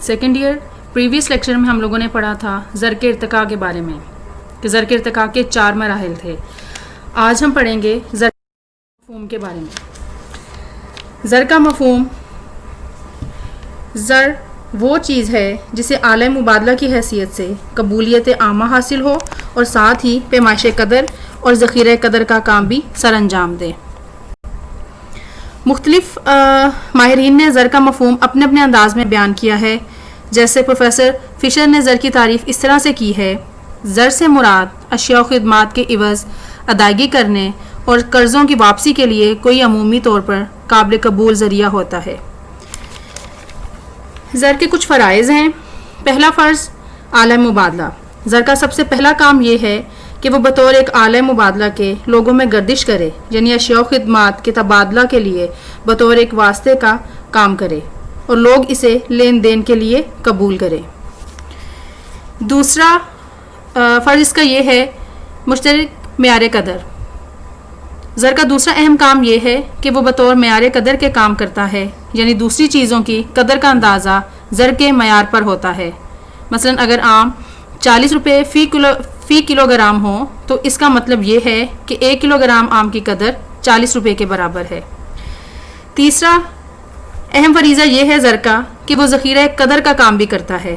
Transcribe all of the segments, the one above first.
Second year previous lecture میں ہم لوگوں نے پڑھا تھا زر کے ارتقاء کے بارے میں کہ زر کے ارتقاء کے 4 مراحل تھے. آج ہم پڑھیں گے زر کے مفہوم کے بارے میں. زر کا مفہوم: زر وہ چیز ہے جسے اعلی مبادلہ کی حیثیت سے قبولیت عامہ حاصل ہو اور ساتھ ہی پیمائش قدر اور ذخیرہ قدر کا کام بھی سر انجام دے. مختلف ماہرین نے زر کا مفہوم اپنے اپنے انداز میں بیان کیا ہے. جیسے پروفیسر فشر نے زر کی تعریف اس طرح سے کی ہے: زر سے مراد اشیاء و خدمات کے عوض ادائیگی کرنے اور قرضوں کی واپسی کے لیے کوئی عمومی طور پر قابل قبول ذریعہ ہوتا ہے. زر کے کچھ فرائض ہیں. پہلا فرض اعلی مبادلہ. زر کا سب سے پہلا کام یہ ہے کہ وہ بطور ایک اعلی مبادلہ کے لوگوں میں گردش کرے، یعنی اشیاء و خدمات کے تبادلہ کے لیے بطور ایک واسطے کا کام کرے اور لوگ اسے لین دین کے لیے قبول کرے. دوسرا فرض اس کا یہ ہے مشترک معیار قدر. زر کا دوسرا اہم کام یہ ہے کہ وہ بطور معیار قدر کے کام کرتا ہے، یعنی دوسری چیزوں کی قدر کا اندازہ زر کے معیار پر ہوتا ہے. مثلا اگر آم 40 روپے فی کلو گرام ہو تو اس کا مطلب یہ ہے کہ 1 کلو گرام آم کی قدر 40 روپے کے برابر ہے. تیسرا اہم فریضہ یہ ہے زر کا کہ وہ ذخیرہ قدر کا کام بھی کرتا ہے.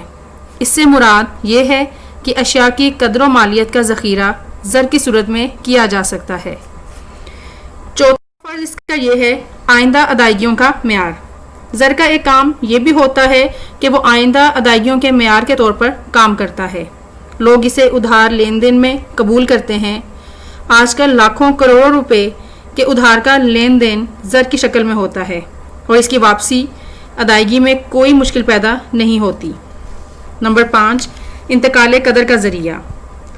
اس سے مراد یہ ہے کہ اشیاء کی قدر و مالیت کا ذخیرہ زر کی صورت میں کیا جا سکتا ہے. چوتھا فرض اس کا یہ ہے آئندہ ادائیگیوں کا معیار. زر کا ایک کام یہ بھی ہوتا ہے کہ وہ آئندہ ادائیگیوں کے معیار کے طور پر کام کرتا ہے. لوگ اسے ادھار لین دین میں قبول کرتے ہیں. آج کل لاکھوں کروڑوں روپے کے ادھار کا لین دین زر کی شکل میں ہوتا ہے اور اس کی واپسی ادائیگی میں کوئی مشکل پیدا نہیں ہوتی. نمبر 5 انتقال قدر کا ذریعہ.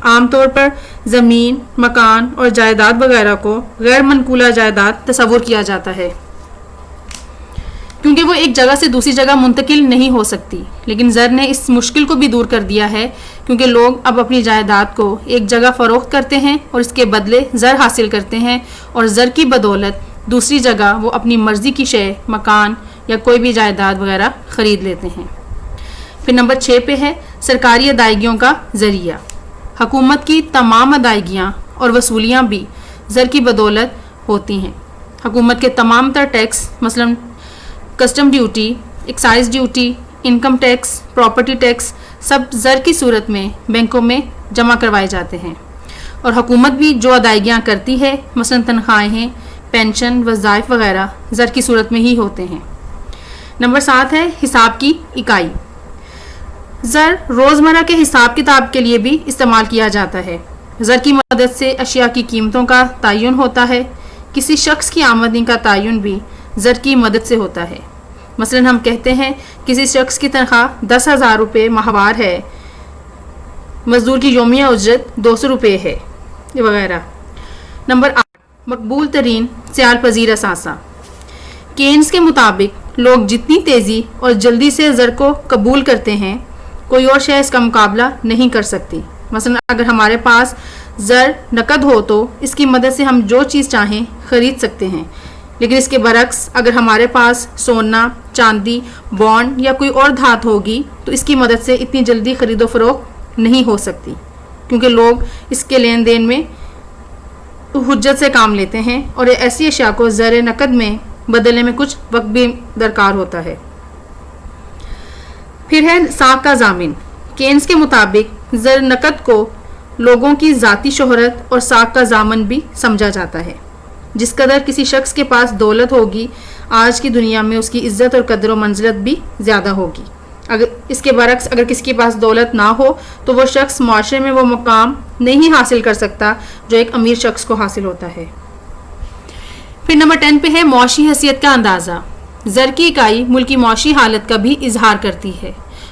عام طور پر زمین، مکان اور جائیداد وغیرہ کو غیر منقولہ جائیداد تصور کیا جاتا ہے کیونکہ وہ ایک جگہ سے دوسری جگہ منتقل نہیں ہو سکتی. لیکن زر نے اس مشکل کو بھی دور کر دیا ہے کیونکہ لوگ اب اپنی جائیداد کو ایک جگہ فروخت کرتے ہیں اور اس کے بدلے زر حاصل کرتے ہیں اور زر کی بدولت دوسری جگہ وہ اپنی مرضی کی شے، مکان یا کوئی بھی جائیداد وغیرہ خرید لیتے ہیں. پھر نمبر 6 پہ ہے سرکاری ادائیگیوں کا ذریعہ. حکومت کی تمام ادائیگیاں اور وصولیاں بھی زر کی بدولت ہوتی ہیں. حکومت کے تمام تر ٹیکس، مثلا custom duty, excise duty, income tax, property tax, سب زر کی صورت میں بینکوں میں جمع کروائے جاتے ہیں. اور حکومت بھی جو ادائیگیاں کرتی ہے، مثلا تنخواہیں، پینشن، وظائف وغیرہ، زر کی صورت میں ہی ہوتے ہیں. نمبر 7 ہے حساب کی اکائی. زر روزمرہ کے حساب کتاب کے لیے بھی استعمال کیا جاتا ہے. زر کی مدد سے اشیاء کی قیمتوں کا تعین ہوتا ہے. کسی شخص کی آمدنی کا تعین بھی زر کی مدد سے ہوتا ہے. مثلا ہم کہتے ہیں کسی شخص کی تنخواہ 10,000 روپے ماہوار ہے، مزدور کی یومیہ اجرت 200 روپے ہے وغیرہ. نمبر 8 مقبول ترین سیال پذیر اثاثہ. کینز کے مطابق لوگ جتنی تیزی اور جلدی سے زر کو قبول کرتے ہیں کوئی اور شے اس کا مقابلہ نہیں کر سکتی. مثلا اگر ہمارے پاس زر نقد ہو تو اس کی مدد سے ہم جو چیز چاہیں خرید سکتے ہیں. لیکن اس کے برعکس اگر ہمارے پاس سونا، چاندی، بانڈ یا کوئی اور دھات ہوگی تو اس کی مدد سے اتنی جلدی خرید و فروخت نہیں ہو سکتی کیونکہ لوگ اس کے لین دین میں حجت سے کام لیتے ہیں اور ایسی اشیاء کو زر نقد میں بدلنے میں کچھ وقت بھی درکار ہوتا ہے. پھر ہے ساکھ کا ضامن. کینز کے مطابق زر نقد کو لوگوں کی ذاتی شہرت اور ساکھ کا ضامن بھی سمجھا جاتا ہے. جس قدر کسی شخص کے پاس دولت ہوگی آج کی دنیا میں اس کی عزت اور قدر و منزلت بھی زیادہ ہوگی. اگر اس کے برعکس اگر کسی کے پاس دولت نہ ہو تو وہ شخص معاشرے میں وہ مقام نہیں حاصل کر سکتا جو ایک امیر شخص کو حاصل ہوتا ہے. پھر نمبر 10 پہ ہے معاشی حیثیت کا اندازہ. زر کی اکائی ملکی معاشی حالت کا بھی اظہار کرتی ہے.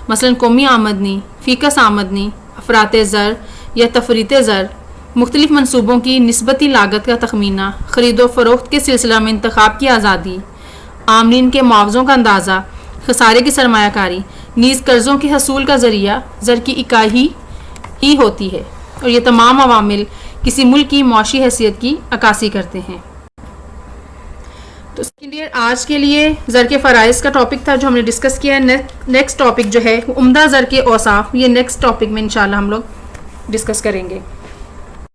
مثلا قومی آمدنی، فیکس آمدنی، افراط زر یا تفریط زر، مختلف منصوبوں کی نسبتی لاگت کا تخمینہ، خرید و فروخت کے سلسلہ میں انتخاب کی آزادی، عاملین کے معاوضوں کا اندازہ، خسارے کی سرمایہ کاری، نیز قرضوں کے حصول کا ذریعہ زر کی اکائی ہی ہوتی ہے. اور یہ تمام عوامل کسی ملک کی معاشی حیثیت کی عکاسی کرتے ہیں. تو اس کے لیے آج کے لیے زر کے فرائض کا ٹاپک تھا جو ہم نے ڈسکس کیا ہے. نیکسٹ ٹاپک جو ہے عمدہ زر کے اوصاف، یہ نیکسٹ ٹاپک میں انشاءاللہ ہم لوگ ڈسکس کریں گے.